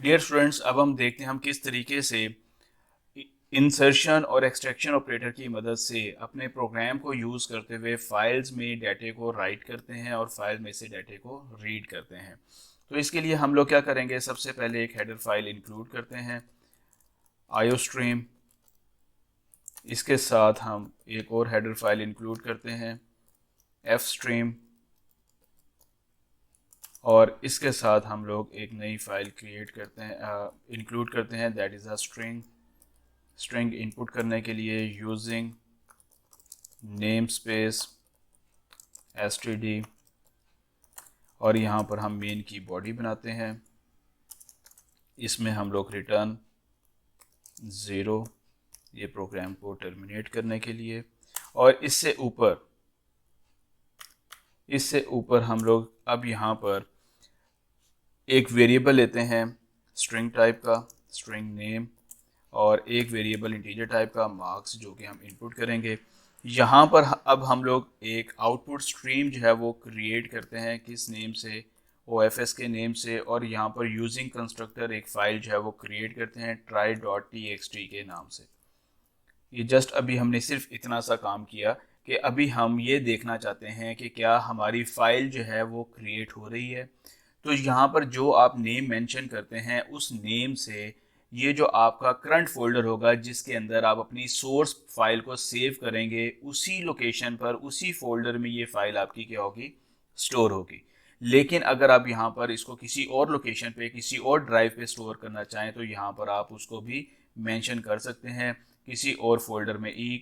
Dear students, अब हम देखते हैं हम किस तरीके से इंसर्शन और एक्सट्रैक्शन ऑपरेटर की मदद से अपने प्रोग्राम को यूज़ करते हुए फाइल्स में डाटे को राइट करते हैं और फाइल में से डाटे को रीड करते हैं। तो इसके लिए हम लोग क्या करेंगे, सबसे पहले एक हेडर फाइल इंक्लूड करते हैं आईओस्ट्रीम। इसके साथ हम एक और हेडर फाइल इंक्लूड करते हैं एफ स्ट्रीम, और इसके साथ हम लोग एक नई फाइल क्रिएट करते हैं, इंक्लूड करते हैं, that is a string input करने के लिए यूजिंग नेम स्पेस एसटीडी, और यहाँ पर हम मेन की बॉडी बनाते हैं। इसमें हम लोग रिटर्न 0, ये प्रोग्राम को टर्मिनेट करने के लिए, और इससे ऊपर हम लोग अब यहाँ पर एक वेरिएबल लेते हैं स्ट्रिंग टाइप का, स्ट्रिंग नेम, और एक वेरिएबल इंटीजर टाइप का मार्क्स, जो कि हम इनपुट करेंगे। यहाँ पर अब हम लोग एक आउटपुट स्ट्रीम जो है वो क्रिएट करते हैं, किस नेम से, OFS के नेम से, और यहाँ पर यूजिंग कंस्ट्रक्टर एक फ़ाइल जो है वो क्रिएट करते हैं try.txt के नाम से। ये जस्ट अभी हमने सिर्फ इतना सा काम किया कि अभी हम ये देखना चाहते हैं कि क्या हमारी फ़ाइल जो है वो क्रिएट हो रही है। तो यहाँ पर जो आप नेम मेंशन करते हैं उस नेम से ये जो आपका करंट फोल्डर होगा जिसके अंदर आप अपनी सोर्स फाइल को सेव करेंगे, उसी लोकेशन पर, उसी फोल्डर में ये फाइल आपकी क्या होगी, स्टोर होगी। लेकिन अगर आप यहाँ पर इसको किसी और लोकेशन पे, किसी और ड्राइव पे स्टोर करना चाहें तो यहाँ पर आप उसको भी मेंशन कर सकते हैं किसी और फोल्डर में, E:\/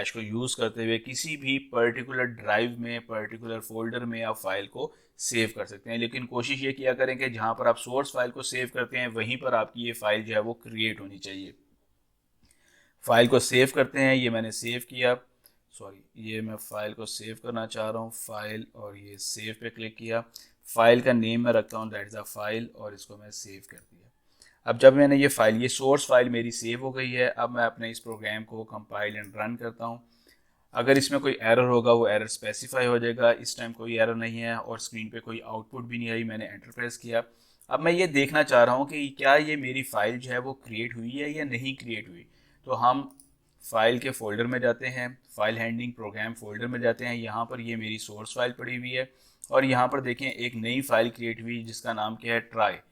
को यूज़ करते हुए किसी भी पर्टिकुलर ड्राइव में, पर्टिकुलर फोल्डर में आप फाइल को सेव कर सकते हैं। लेकिन कोशिश ये किया करें कि जहाँ पर आप सोर्स फाइल को सेव करते हैं वहीं पर आपकी ये फाइल जो है वो क्रिएट होनी चाहिए। फाइल को सेव करते हैं, ये मैंने सेव किया, सॉरी, ये मैं फाइल को सेव करना चाह रहा हूँ, फाइल, और ये सेव पे क्लिक किया। फाइल का नेम मैं रखता हूँ दैट इज़ अ फाइल, और इसको मैं सेव कर दिया। अब जब मैंने ये फाइल, ये सोर्स फाइल मेरी सेव हो गई है, अब मैं अपने इस प्रोग्राम को कंपाइल एंड रन करता हूँ। अगर इसमें कोई एरर होगा वो एरर स्पेसिफाई हो जाएगा। इस टाइम कोई एरर नहीं है और स्क्रीन पे कोई आउटपुट भी नहीं आई, मैंने एंटर प्रेस किया। अब मैं ये देखना चाह रहा हूँ कि क्या ये मेरी फाइल जो है वो क्रिएट हुई है या नहीं क्रिएट हुई। तो हम फाइल के फोल्डर में जाते हैं, फाइल हैंडलिंग प्रोग्राम फोल्डर में जाते हैं। यहाँ पर ये मेरी सोर्स फाइल पड़ी हुई है, और यहाँ पर देखें एक नई फाइल क्रिएट हुई जिसका नाम क्या है,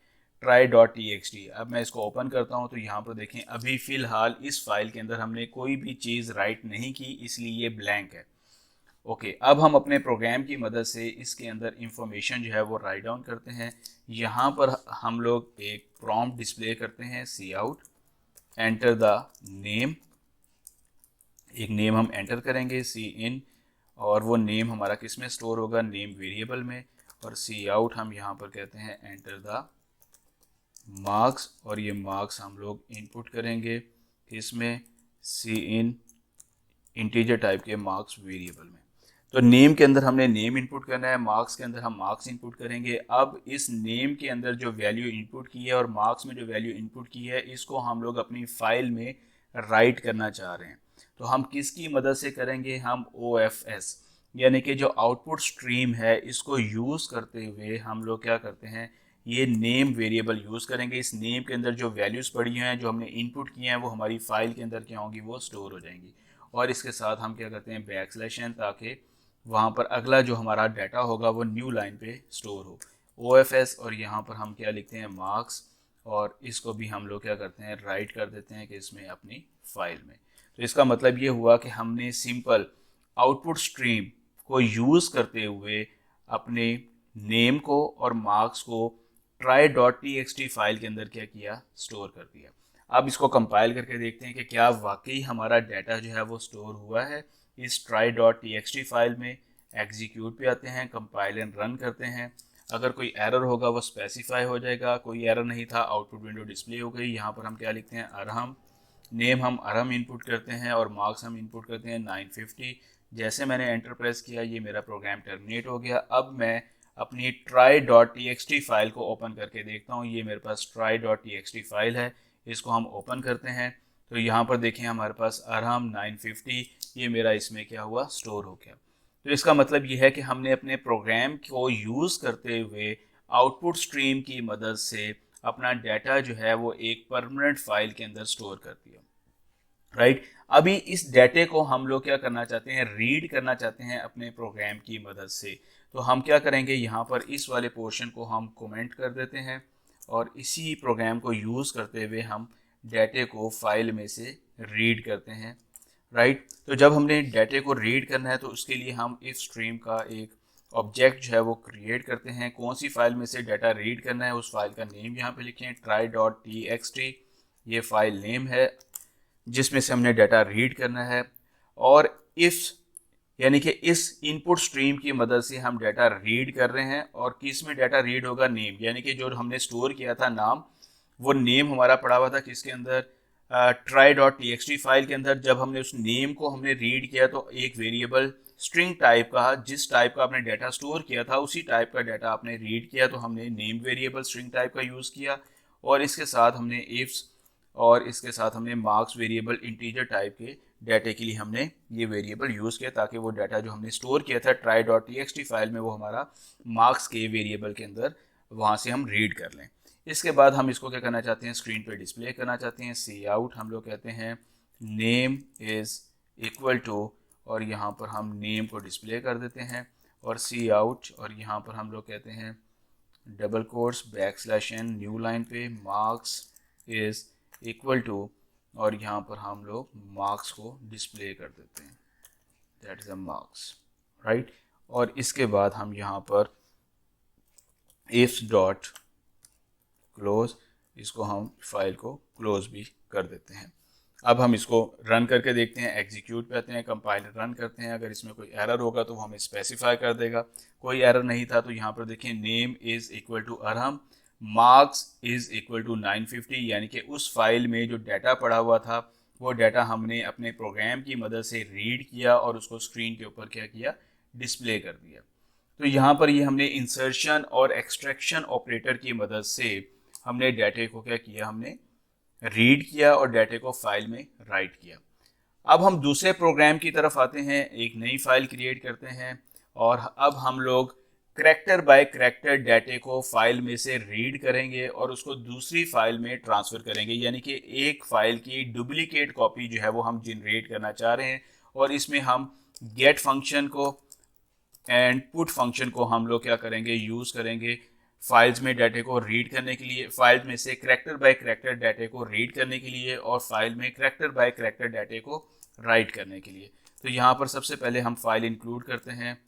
try.txt। अब मैं इसको ओपन करता हूँ तो यहाँ पर देखें अभी फ़िलहाल इस फाइल के अंदर हमने कोई भी चीज़ राइट नहीं की, इसलिए ये ब्लैंक है। ओके, अब हम अपने प्रोग्राम की मदद से इसके अंदर इंफॉर्मेशन जो है वो राइट डाउन करते हैं। यहाँ पर हम लोग एक प्रॉम्प्ट डिस्प्ले करते हैं, सी आउट एंटर द नेम। एक नेम हम एंटर करेंगे, सी इन, और वो नेम हमारा किस में स्टोर होगा, नेम वेरिएबल में। और सी आउट हम यहाँ पर कहते हैं एंटर द मार्क्स, और ये मार्क्स हम लोग इनपुट करेंगे इसमें, सी इन इंटीजर टाइप के मार्क्स वेरिएबल में। तो नेम के अंदर हमने नेम इनपुट करना है, मार्क्स के अंदर हम मार्क्स इनपुट करेंगे। अब इस नेम के अंदर जो वैल्यू इनपुट की है और मार्क्स में जो वैल्यू इनपुट की है, इसको हम लोग अपनी फाइल में राइट करना चाह रहे हैं। तो हम किसकी मदद से करेंगे, हम OFS यानी कि जो आउटपुट स्ट्रीम है इसको यूज़ करते हुए हम लोग क्या करते हैं, ये नेम वेरिएबल यूज़ करेंगे। इस नेम के अंदर जो वैल्यूज़ पड़ी हैं, जो हमने इनपुट किए हैं, वो हमारी फाइल के अंदर क्या होंगी, वो स्टोर हो जाएंगी। और इसके साथ हम क्या करते हैं, बैकस्लैश n, ताकि वहाँ पर अगला जो हमारा डाटा होगा वो न्यू लाइन पे स्टोर हो, OFS, और यहाँ पर हम क्या लिखते हैं, मार्क्स, और इसको भी हम लोग क्या करते हैं, राइट कर देते हैं कि इसमें अपनी फाइल में। तो इसका मतलब ये हुआ कि हमने सिंपल आउटपुट स्ट्रीम को यूज़ करते हुए अपने नेम को और मार्क्स को try.txt फाइल के अंदर क्या किया, स्टोर कर दिया। अब इसको कंपाइल करके देखते हैं कि क्या वाकई हमारा डाटा जो है वो स्टोर हुआ है इस try.txt फाइल में। एग्जीक्यूट पे आते हैं, कंपाइल एंड रन करते हैं। अगर कोई एरर होगा वो स्पेसिफाई हो जाएगा, कोई एरर नहीं था, आउटपुट विंडो डिस्प्ले हो गई। यहाँ पर हम क्या लिखते हैं, अरहम, नेम हम अरहम इनपुट करते हैं और मार्क्स हम इनपुट करते हैं 950। जैसे मैंने एंटर प्रेस किया ये मेरा प्रोग्राम टर्मिनेट हो गया। अब मैं अपनी try.txt फाइल को ओपन करके देखता हूँ, ये मेरे पास try.txt फाइल है, इसको हम ओपन करते हैं। तो यहाँ पर देखें हमारे पास अरहम 950, ये मेरा इसमें क्या हुआ, स्टोर हो गया। तो इसका मतलब ये है कि हमने अपने प्रोग्राम को यूज़ करते हुए आउटपुट स्ट्रीम की मदद से अपना डाटा जो है वो एक परमानेंट फाइल के अंदर स्टोर करती है, राइट। अभी इस डाटे को हम लोग क्या करना चाहते हैं, रीड करना चाहते हैं अपने प्रोग्राम की मदद से। तो हम क्या करेंगे, यहाँ पर इस वाले पोर्शन को हम कमेंट कर देते हैं और इसी प्रोग्राम को यूज़ करते हुए हम डाटे को फाइल में से रीड करते हैं, राइट। तो जब हमने डाटे को रीड करना है तो उसके लिए हम इफ स्ट्रीम का एक ऑब्जेक्ट जो है वो क्रिएट करते हैं। कौन सी फाइल में से डाटा रीड करना है उस फाइल का नेम यहाँ पे लिखें, try.txt, ये फाइल नेम है जिसमें से हमने डाटा रीड करना है। और इफ यानी कि इस इनपुट स्ट्रीम की मदद से हम डाटा रीड कर रहे हैं और किस में डाटा रीड होगा, नेम, यानी कि जो हमने स्टोर किया था नाम, वो नेम हमारा पड़ा हुआ था किसके अंदर, try.txt फाइल के अंदर। जब हमने उस नेम को हमने रीड किया तो एक वेरिएबल स्ट्रिंग टाइप का, जिस टाइप का आपने डाटा स्टोर किया था उसी टाइप का डाटा आपने रीड किया, तो हमने नेम वेरिएबल स्ट्रिंग टाइप का यूज़ किया। और इसके साथ हमने इफ्स और इसके साथ हमने मार्क्स वेरिएबल इंटीजर टाइप के डाटे के लिए हमने ये वेरिएबल यूज़ किया ताकि वो डाटा जो हमने स्टोर किया था try.txt फाइल में वो हमारा मार्क्स के वेरिएबल के अंदर वहाँ से हम रीड कर लें। इसके बाद हम इसको क्या करना चाहते हैं, स्क्रीन पे डिस्प्ले करना चाहते हैं। सी आउट हम लोग कहते हैं नेम इज़ इक्वल टू, और यहाँ पर हम नेम को डिस्प्ले कर देते हैं, और सी आउट, और यहाँ पर हम लोग कहते हैं double quotes \n new line पे मार्क्स इज़ इक्वल टू, और यहाँ पर हम लोग मार्क्स को डिस्प्ले कर देते हैं, that is a marks, right. और इसके बाद हम यहाँ पर इफ डॉट क्लोज, इसको हम फाइल को क्लोज भी कर देते हैं। अब हम इसको रन करके देखते हैं, एग्जीक्यूट पे आते हैं, कंपाइलर रन करते हैं। अगर इसमें कोई एरर होगा तो वो हमें स्पेसिफाई कर देगा। कोई एरर नहीं था तो यहाँ पर देखिए name is equal to Arham, marks is equal to 950, यानी कि उस फाइल में जो डाटा पड़ा हुआ था वो डाटा हमने अपने प्रोग्राम की मदद से रीड किया और उसको स्क्रीन के ऊपर क्या किया, डिस्प्ले कर दिया। तो यहाँ पर ये हमने इंसर्शन और एक्सट्रैक्शन ऑपरेटर की मदद से हमने डाटे को क्या किया, हमने रीड किया और डाटे को फाइल में राइट किया। अब हम दूसरे प्रोग्राम की तरफ आते हैं, एक नई फाइल क्रिएट करते हैं और अब हम लोग करैक्टर बाय करैक्टर डाटे को फाइल में से रीड करेंगे और उसको दूसरी फाइल में ट्रांसफ़र करेंगे, यानी कि एक फाइल की डुप्लीकेट कॉपी जो है वो हम जनरेट करना चाह रहे हैं। और इसमें हम गेट फंक्शन को एंड पुट फंक्शन को हम लोग क्या करेंगे, यूज़ करेंगे फाइल्स में डाटे को रीड करने के लिए, फाइल में से करैक्टर बाय करैक्टर डाटे को रीड करने के लिए और फाइल में करैक्टर बाय करैक्टर डाटे को राइट करने के लिए। तो यहाँ पर सबसे पहले हम फाइल इंक्लूड करते हैं,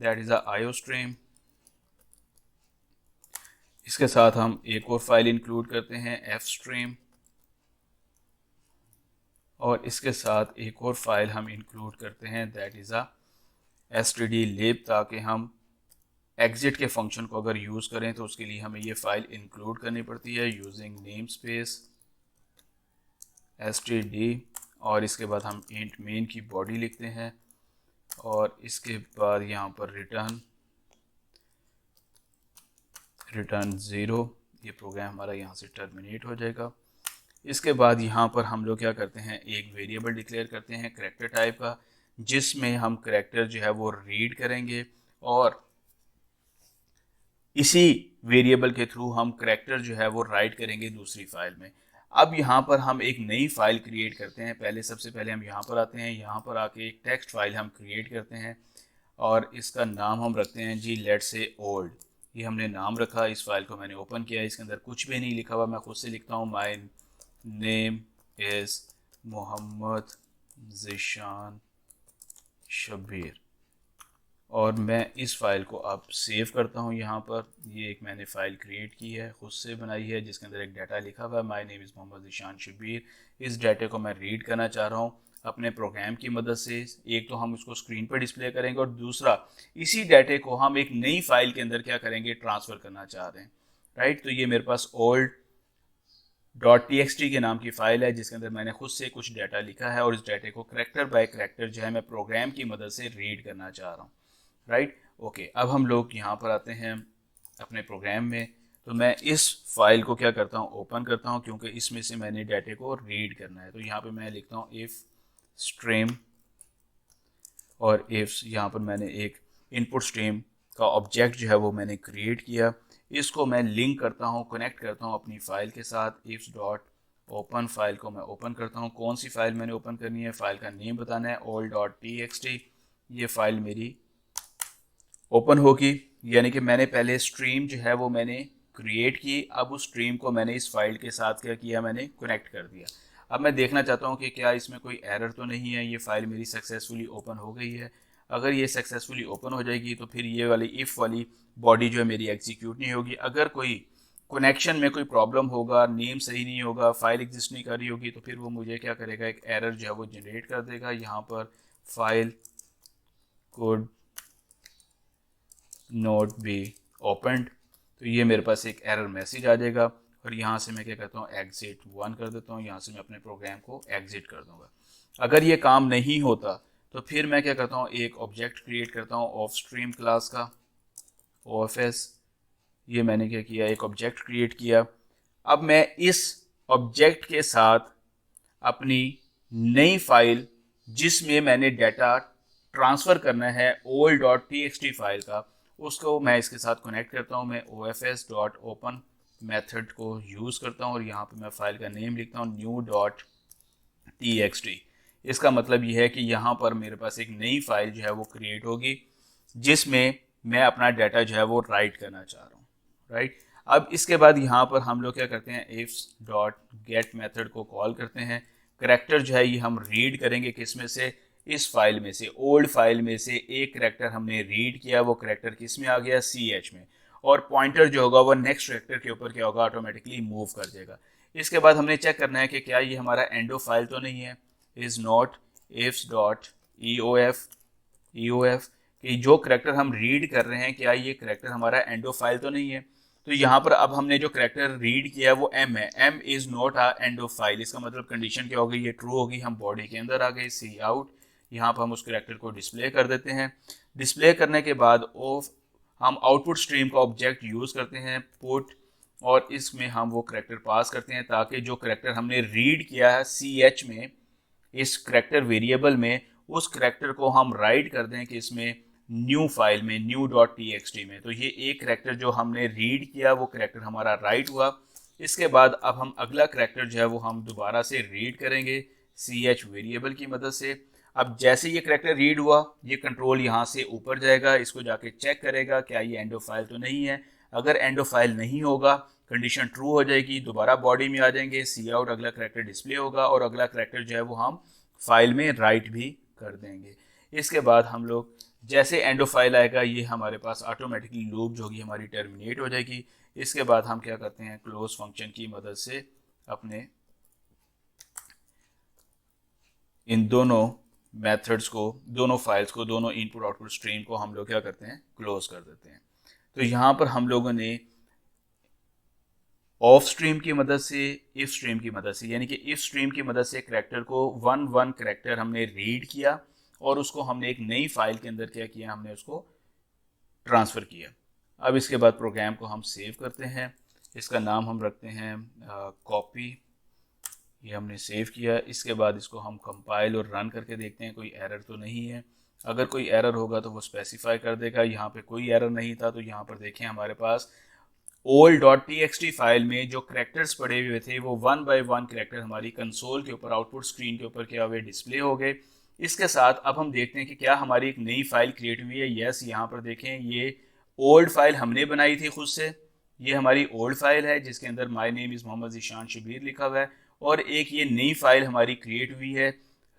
that is a IO stream. इसके साथ हम एक और फाइल इंक्लूड करते हैं एफ स्ट्रीम, और इसके साथ एक और फाइल हम इंक्लूड करते हैं दैट इज़ अ stdlib, ताकि हम एग्जिट के फंक्शन को अगर यूज़ करें तो उसके लिए हमें ये फाइल इंक्लूड करनी पड़ती है यूजिंग नेम स्पेस std, और इसके बाद हम इंट मेन की बॉडी लिखते हैं और इसके बाद यहाँ पर रिटर्न 0, ये प्रोग्राम हमारा यहाँ से टर्मिनेट हो जाएगा। इसके बाद यहाँ पर हम लोग क्या करते हैं, एक वेरिएबल डिक्लेयर करते हैं करैक्टर टाइप का, जिसमें हम करैक्टर जो है वो रीड करेंगे और इसी वेरिएबल के थ्रू हम करैक्टर जो है वो राइट करेंगे दूसरी फाइल में। अब यहाँ पर हम एक नई फाइल क्रिएट करते हैं। सबसे पहले हम यहाँ पर आते हैं, यहाँ पर आके एक टेक्स्ट फाइल हम क्रिएट करते हैं और इसका नाम हम रखते हैं जी लेट्स से ओल्ड, ये हमने नाम रखा। इस फाइल को मैंने ओपन किया, इसके अंदर कुछ भी नहीं लिखा हुआ, मैं खुद से लिखता हूँ my name is Mohammad Zeeshan Shabbir, और मैं इस फाइल को अब सेव करता हूँ। यहाँ पर ये एक मैंने फ़ाइल क्रिएट की है, खुद से बनाई है, जिसके अंदर एक डाटा लिखा हुआ है my name is Mohammad Zeeshan Shabbir. इस डाटे को मैं रीड करना चाह रहा हूँ अपने प्रोग्राम की मदद से। एक तो हम उसको स्क्रीन पर डिस्प्ले करेंगे और दूसरा इसी डाटे को हम एक नई फाइल के अंदर क्या करेंगे, ट्रांसफ़र करना चाह रहे हैं, राइट। तो ये मेरे पास old.txt के नाम की फ़ाइल है जिसके अंदर मैंने खुद से कुछ डाटा लिखा है और इस डाटे को करैक्टर बाय करैक्टर जो है मैं प्रोग्राम की मदद से रीड करना चाह रहा हूँ, राइट। ओके, अब हम लोग यहाँ पर आते हैं अपने प्रोग्राम में। तो मैं इस फाइल को क्या करता हूँ, ओपन करता हूँ, क्योंकि इसमें से मैंने डाटे को रीड करना है। तो यहाँ पे मैं लिखता हूँ इफ़ स्ट्रीम, और इफ यहाँ पर मैंने एक इनपुट स्ट्रीम का ऑब्जेक्ट जो है वो मैंने क्रिएट किया। इसको मैं लिंक करता हूँ, कनेक्ट करता हूँ अपनी फ़ाइल के साथ। इफ्स डॉट ओपन फाइल को मैं ओपन करता हूँ। कौन सी फ़ाइल मैंने ओपन करनी है, फ़ाइल का नेम बताना है, all.txt। ये फ़ाइल मेरी ओपन होगी, यानी कि मैंने पहले स्ट्रीम जो है वो मैंने क्रिएट की, अब उस स्ट्रीम को मैंने इस फाइल के साथ क्या किया, मैंने कनेक्ट कर दिया। अब मैं देखना चाहता हूँ कि क्या इसमें कोई एरर तो नहीं है, ये फाइल मेरी सक्सेसफुली ओपन हो गई है। अगर ये सक्सेसफुली ओपन हो जाएगी तो फिर ये वाली इफ़ वाली बॉडी जो है मेरी एग्जीक्यूट नहीं होगी। अगर कोई कनेक्शन में कोई प्रॉब्लम होगा, नेम सही नहीं होगा, फाइल एग्जिस्ट नहीं कर रही होगी, तो फिर वो मुझे क्या करेगा, एक एरर जो है वो जनरेट कर देगा। यहाँ पर file code note B opened, तो ये मेरे पास एक एरर मैसेज आ जाएगा। और यहाँ से मैं क्या करता हूँ, एग्जिट 1 कर देता हूँ। यहाँ से मैं अपने प्रोग्राम को एग्जिट कर दूंगा। अगर ये काम नहीं होता तो फिर मैं क्या करता हूँ, एक ऑब्जेक्ट क्रिएट करता हूँ ऑफ स्ट्रीम क्लास का, OFS। ये मैंने क्या किया, एक ऑब्जेक्ट क्रिएट किया। अब मैं इस ऑब्जेक्ट के साथ अपनी नई फाइल जिसमें मैंने डाटा ट्रांसफ़र करना है all.txt फाइल का, उसको मैं इसके साथ कनेक्ट करता हूँ। मैं ofs.open मेथड को यूज़ करता हूँ और यहाँ पे मैं फाइल का नेम लिखता हूँ new.txt। इसका मतलब ये है कि यहाँ पर मेरे पास एक नई फाइल जो है वो क्रिएट होगी जिसमें मैं अपना डाटा जो है वो राइट करना चाह रहा हूँ, राइट। अब इसके बाद यहाँ पर हम लोग क्या करते हैं, इफ्स डॉट गेट मेथड को कॉल करते हैं। करैक्टर जो है ये हम रीड करेंगे किस में से, इस फाइल में से, ओल्ड फाइल में से एक करैक्टर हमने रीड किया, वो करैक्टर किस में आ गया, CH में। और पॉइंटर जो होगा वो नेक्स्ट करैक्टर के ऊपर क्या होगा, ऑटोमेटिकली मूव कर जाएगा। इसके बाद हमने चेक करना है कि क्या ये हमारा एंडो फाइल तो नहीं है। Is not ifs dot EOF कि जो करैक्टर हम रीड कर रहे हैं क्या ये करैक्टर हमारा एंडो फाइल तो नहीं है। तो यहाँ पर अब हमने जो करैक्टर रीड किया वो M है, M is not a endo file. इसका मतलब कंडीशन क्या होगी, ये ट्रू होगी। हम बॉडी के अंदर आ गए, सी आउट। यहाँ पर हम उस करैक्टर को डिस्प्ले कर देते हैं। डिस्प्ले करने के बाद हम आउटपुट स्ट्रीम का ऑब्जेक्ट यूज़ करते हैं पुट, और इसमें हम वो करैक्टर पास करते हैं ताकि जो करैक्टर हमने रीड किया है CH में, इस करैक्टर वेरिएबल में, उस करैक्टर को हम राइट कर दें कि इसमें न्यू फाइल में, new.txt में। तो ये एक करैक्टर जो हमने रीड किया वो करैक्टर हमारा राइट हुआ। इसके बाद अब हम अगला करैक्टर जो है वो हम दोबारा से रीड करेंगे CH वेरिएबल की मदद से। अब जैसे ये करैक्टर रीड हुआ, ये कंट्रोल यहाँ से ऊपर जाएगा, इसको जाके चेक करेगा क्या ये एंडो फाइल तो नहीं है। अगर एंडो फाइल नहीं होगा, कंडीशन ट्रू हो जाएगी, दोबारा बॉडी में आ जाएंगे, सी आउट, अगला करैक्टर डिस्प्ले होगा और अगला करैक्टर जो है वो हम फाइल में राइट भी कर देंगे। इसके बाद हम लोग जैसे एंडो फाइल आएगा, ये हमारे पास ऑटोमेटिकली लूप जो होगी हमारी टर्मिनेट हो जाएगी। इसके बाद हम क्या करते हैं, क्लोज फंक्शन की मदद से अपने इन दोनों मेथड्स को, दोनों फाइल्स को, दोनों इनपुट आउटपुट स्ट्रीम को हम लोग क्या करते हैं, क्लोज कर देते हैं। तो यहाँ पर हम लोगों ने ऑफ स्ट्रीम की मदद से, इफ स्ट्रीम की मदद से, यानी कि इफ स्ट्रीम की मदद से करैक्टर को वन करैक्टर हमने रीड किया और उसको हमने एक नई फाइल के अंदर क्या किया, हमने उसको ट्रांसफ़र किया। अब इसके बाद प्रोग्राम को हम सेव करते हैं। इसका नाम हम रखते हैं कॉपी। ये हमने सेव किया। इसके बाद इसको हम कंपाइल और रन करके देखते हैं कोई एरर तो नहीं है। अगर कोई एरर होगा तो वो स्पेसिफाई कर देगा। यहाँ पे कोई एरर नहीं था, तो यहाँ पर देखें हमारे पास all.txt फाइल में जो करैक्टर्स पड़े हुए थे वो 1 बाय 1 करैक्टर हमारी कंसोल के ऊपर, आउटपुट स्क्रीन के ऊपर क्या हुए, डिस्प्ले हो गए। इसके साथ अब हम देखते हैं कि क्या हमारी एक नई फाइल क्रिएट हुई है। यस, यहाँ पर देखें ये ओल्ड फाइल हमने बनाई थी खुद से। ये हमारी ओल्ड फाइल है जिसके अंदर my name is Mohammad Zeeshan Shabir लिखा हुआ है। और एक ये नई फाइल हमारी क्रिएट हुई है,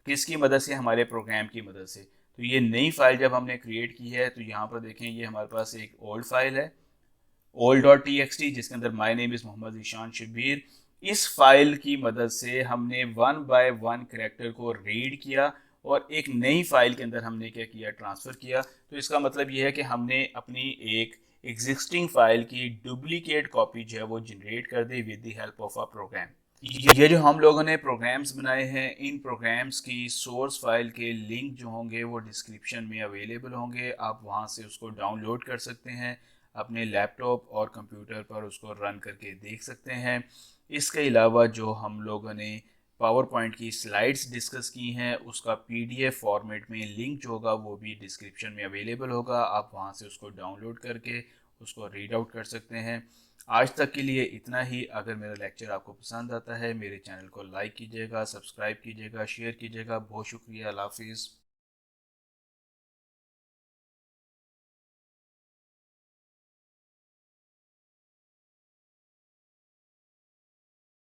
किसकी मदद से, हमारे प्रोग्राम की मदद से। तो ये नई फाइल जब हमने क्रिएट की है तो यहाँ पर देखें ये हमारे पास एक ओल्ड फाइल है all.txt जिसके अंदर my name is Mohammad Zeeshan Shabir. इस फाइल की मदद से हमने 1 बाय 1 करैक्टर को रीड किया और एक नई फाइल के अंदर हमने क्या किया, ट्रांसफ़र किया। तो इसका मतलब ये है कि हमने अपनी एक एग्जिस्टिंग फाइल की डुप्लीकेट कॉपी जो है वो जनरेट कर दी with the help of a program. ये जो हम लोगों ने प्रोग्राम्स बनाए हैं, इन प्रोग्राम्स की सोर्स फाइल के लिंक जो होंगे वो डिस्क्रिप्शन में अवेलेबल होंगे। आप वहाँ से उसको डाउनलोड कर सकते हैं, अपने लैपटॉप और कंप्यूटर पर उसको रन करके देख सकते हैं। इसके अलावा जो हम लोगों ने पावर पॉइंट की स्लाइड्स डिस्कस की हैं उसका PDF फॉर्मेट में लिंक जो होगा वो भी डिस्क्रिप्शन में अवेलेबल होगा। आप वहाँ से उसको डाउनलोड करके उसको रीड आउट कर सकते हैं। आज तक के लिए इतना ही। अगर मेरा लेक्चर आपको पसंद आता है मेरे चैनल को लाइक कीजिएगा, सब्सक्राइब कीजिएगा, शेयर कीजिएगा। बहुत शुक्रिया। अल्लाह हाफिज़।